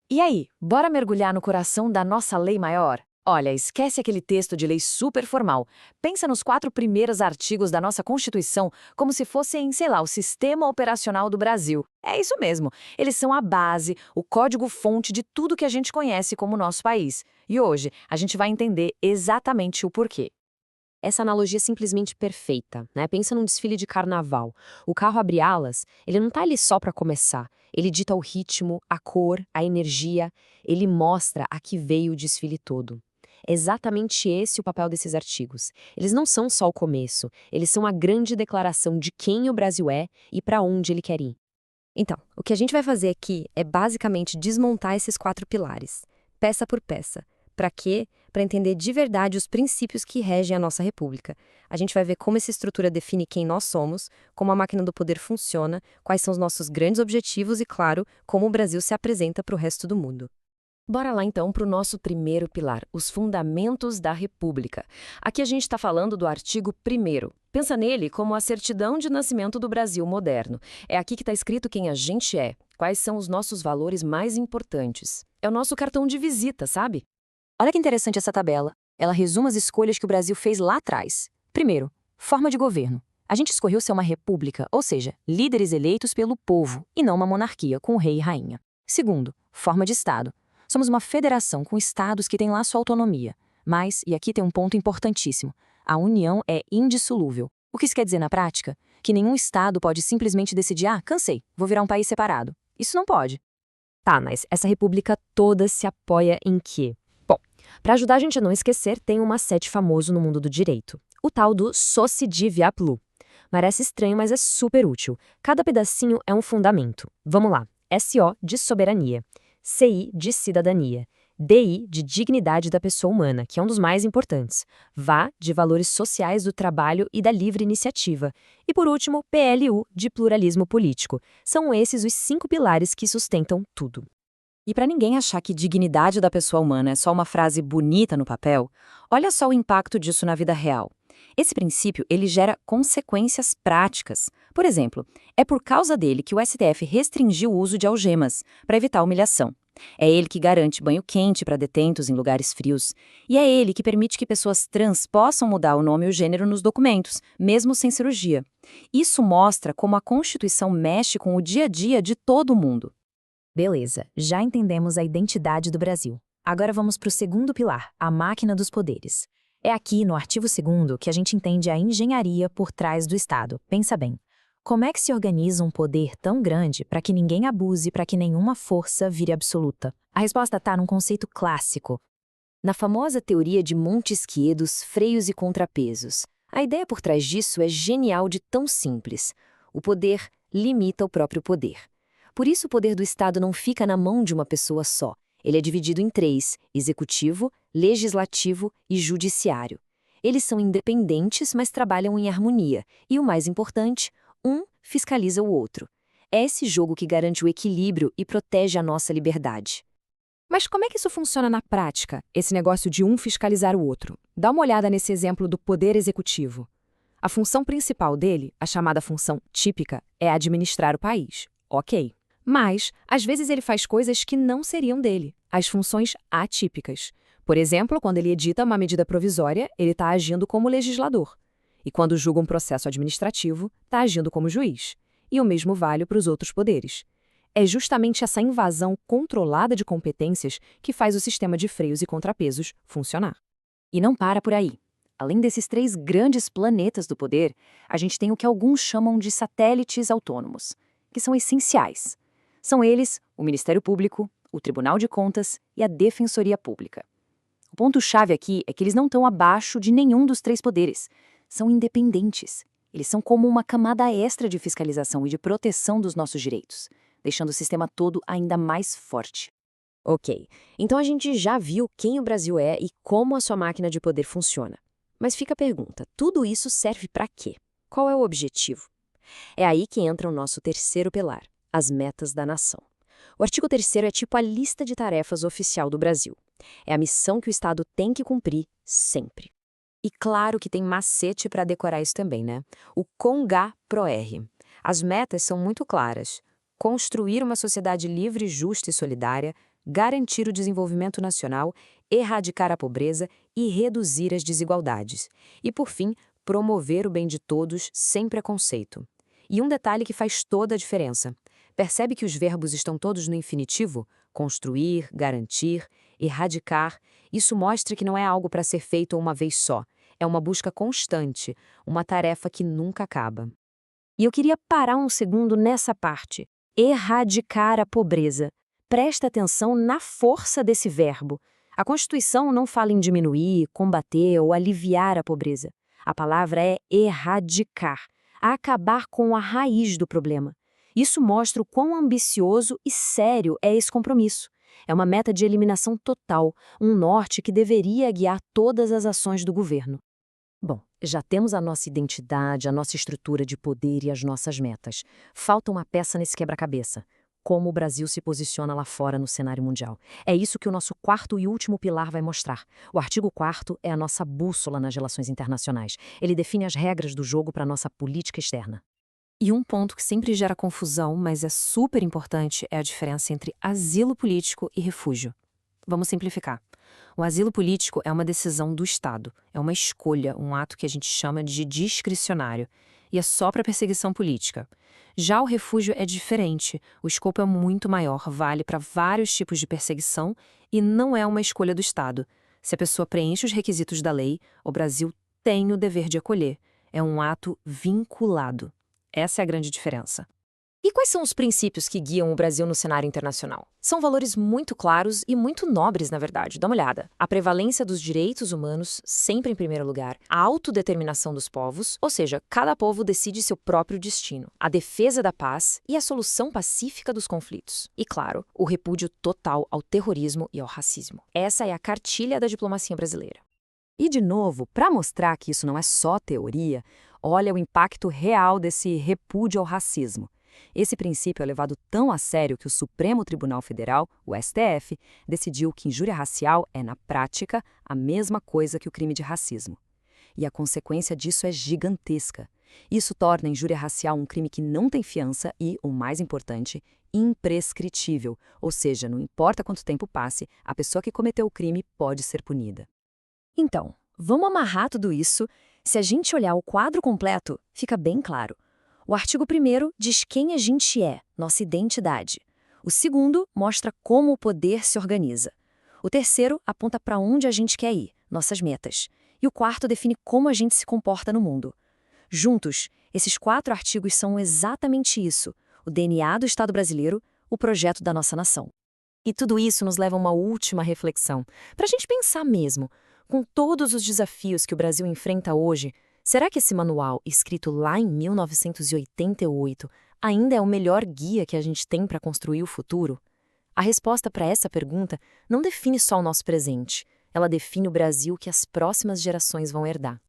E aí, bora mergulhar no coração da nossa lei maior? Olha, esquece aquele texto de lei super formal. Pensa nos 4 primeiros artigos da nossa Constituição como se fossem, sei lá, o sistema operacional do Brasil. É isso mesmo. Eles são a base, o código-fonte de tudo que a gente conhece como nosso país. E hoje a gente vai entender exatamente o porquê. Essa analogia é simplesmente perfeita, né? Pensa num desfile de carnaval. O carro abre alas, ele não tá ali só para começar. Ele dita o ritmo, a cor, a energia. Ele mostra a que veio o desfile todo. É exatamente esse o papel desses artigos. Eles não são só o começo, eles são a grande declaração de quem o Brasil é e para onde ele quer ir. Então, o que a gente vai fazer aqui é basicamente desmontar esses 4 pilares, peça por peça. Para quê? Para entender de verdade os princípios que regem a nossa república. A gente vai ver como essa estrutura define quem nós somos, como a máquina do poder funciona, quais são os nossos grandes objetivos e, claro, como o Brasil se apresenta para o resto do mundo. Bora lá então para o nosso primeiro pilar, os fundamentos da República. Aqui a gente está falando do artigo 1º. Pensa nele como a certidão de nascimento do Brasil moderno. É aqui que está escrito quem a gente é, quais são os nossos valores mais importantes. É o nosso cartão de visita, sabe? Olha que interessante essa tabela. Ela resume as escolhas que o Brasil fez lá atrás. Primeiro, forma de governo. A gente escolheu ser uma república, ou seja, líderes eleitos pelo povo, e não uma monarquia com rei e rainha. Segundo, forma de Estado. Somos uma federação com estados que têm lá sua autonomia. Mas, e aqui tem um ponto importantíssimo, a união é indissolúvel. O que isso quer dizer na prática? Que nenhum estado pode simplesmente decidir, cansei, vou virar um país separado. Isso não pode. Tá, mas essa república toda se apoia em quê? Bom, para ajudar a gente a não esquecer, tem um macete famoso no mundo do direito. O tal do Sociedivia Plu. Parece estranho, mas é super útil. Cada pedacinho é um fundamento. Vamos lá. SO de soberania. CI de cidadania. DI de dignidade da pessoa humana, que é um dos mais importantes. VA de valores sociais do trabalho e da livre iniciativa. E por último, PLU de pluralismo político. São esses os 5 pilares que sustentam tudo. E para ninguém achar que dignidade da pessoa humana é só uma frase bonita no papel, olha só o impacto disso na vida real. Esse princípio, ele gera consequências práticas. Por exemplo, é por causa dele que o STF restringiu o uso de algemas, para evitar humilhação. É ele que garante banho quente para detentos em lugares frios. E é ele que permite que pessoas trans possam mudar o nome e o gênero nos documentos, mesmo sem cirurgia. Isso mostra como a Constituição mexe com o dia a dia de todo mundo. Beleza, já entendemos a identidade do Brasil. Agora vamos para o segundo pilar, a máquina dos poderes. É aqui, no artigo 2º, que a gente entende a engenharia por trás do Estado. Pensa bem. Como é que se organiza um poder tão grande para que ninguém abuse, para que nenhuma força vire absoluta? A resposta está num conceito clássico. Na famosa teoria de Montesquieu's freios e contrapesos. A ideia por trás disso é genial de tão simples. O poder limita o próprio poder. Por isso o poder do Estado não fica na mão de uma pessoa só. Ele é dividido em 3, executivo, legislativo e judiciário. Eles são independentes, mas trabalham em harmonia. E o mais importante, um fiscaliza o outro. É esse jogo que garante o equilíbrio e protege a nossa liberdade. Mas como é que isso funciona na prática, esse negócio de um fiscalizar o outro? Dá uma olhada nesse exemplo do poder executivo. A função principal dele, a chamada função típica, é administrar o país. Ok. Mas, às vezes ele faz coisas que não seriam dele, as funções atípicas. Por exemplo, quando ele edita uma medida provisória, ele está agindo como legislador. E quando julga um processo administrativo, está agindo como juiz. E o mesmo vale para os outros poderes. É justamente essa invasão controlada de competências que faz o sistema de freios e contrapesos funcionar. E não para por aí. Além desses 3 grandes planetas do poder, a gente tem o que alguns chamam de satélites autônomos, que são essenciais. São eles o Ministério Público, o Tribunal de Contas e a Defensoria Pública. O ponto-chave aqui é que eles não estão abaixo de nenhum dos 3 poderes. São independentes. Eles são como uma camada extra de fiscalização e de proteção dos nossos direitos, deixando o sistema todo ainda mais forte. Ok, então a gente já viu quem o Brasil é e como a sua máquina de poder funciona. Mas fica a pergunta, tudo isso serve para quê? Qual é o objetivo? É aí que entra o nosso terceiro pilar, as metas da nação. O artigo 3º é tipo a lista de tarefas oficial do Brasil. É a missão que o Estado tem que cumprir sempre. E claro que tem macete para decorar isso também, né? O CONGA-PROR. As metas são muito claras. Construir uma sociedade livre, justa e solidária, garantir o desenvolvimento nacional, erradicar a pobreza e reduzir as desigualdades. E, por fim, promover o bem de todos sem preconceito. E um detalhe que faz toda a diferença. Percebe que os verbos estão todos no infinitivo? Construir, garantir, erradicar. Isso mostra que não é algo para ser feito uma vez só. É uma busca constante, uma tarefa que nunca acaba. E eu queria parar um segundo nessa parte. Erradicar a pobreza. Presta atenção na força desse verbo. A Constituição não fala em diminuir, combater ou aliviar a pobreza. A palavra é erradicar, acabar com a raiz do problema. Isso mostra o quão ambicioso e sério é esse compromisso. É uma meta de eliminação total, um norte que deveria guiar todas as ações do governo. Bom, já temos a nossa identidade, a nossa estrutura de poder e as nossas metas. Falta uma peça nesse quebra-cabeça. Como o Brasil se posiciona lá fora no cenário mundial. É isso que o nosso quarto e último pilar vai mostrar. O artigo 4º é a nossa bússola nas relações internacionais. Ele define as regras do jogo para a nossa política externa. E um ponto que sempre gera confusão, mas é super importante, é a diferença entre asilo político e refúgio. Vamos simplificar. O asilo político é uma decisão do Estado, é uma escolha, um ato que a gente chama de discricionário, e é só para perseguição política. Já o refúgio é diferente, o escopo é muito maior, vale para vários tipos de perseguição e não é uma escolha do Estado. Se a pessoa preenche os requisitos da lei, o Brasil tem o dever de acolher. É um ato vinculado. Essa é a grande diferença. E quais são os princípios que guiam o Brasil no cenário internacional? São valores muito claros e muito nobres, na verdade. Dá uma olhada. A prevalência dos direitos humanos, sempre em primeiro lugar. A autodeterminação dos povos, ou seja, cada povo decide seu próprio destino. A defesa da paz e a solução pacífica dos conflitos. E, claro, o repúdio total ao terrorismo e ao racismo. Essa é a cartilha da diplomacia brasileira. E, de novo, para mostrar que isso não é só teoria, olha o impacto real desse repúdio ao racismo. Esse princípio é levado tão a sério que o Supremo Tribunal Federal, o STF, decidiu que injúria racial é, na prática, a mesma coisa que o crime de racismo. E a consequência disso é gigantesca. Isso torna a injúria racial um crime que não tem fiança e, o mais importante, imprescritível, ou seja, não importa quanto tempo passe, a pessoa que cometeu o crime pode ser punida. Então, vamos amarrar tudo isso. Se a gente olhar o quadro completo, fica bem claro. O artigo 1º diz quem a gente é, nossa identidade. O 2º mostra como o poder se organiza. O 3º aponta para onde a gente quer ir, nossas metas. E o 4º define como a gente se comporta no mundo. Juntos, esses 4 artigos são exatamente isso, o DNA do Estado brasileiro, o projeto da nossa nação. E tudo isso nos leva a uma última reflexão, para a gente pensar mesmo, com todos os desafios que o Brasil enfrenta hoje, será que esse manual, escrito lá em 1988, ainda é o melhor guia que a gente tem para construir o futuro? A resposta para essa pergunta não define só o nosso presente, ela define o Brasil que as próximas gerações vão herdar.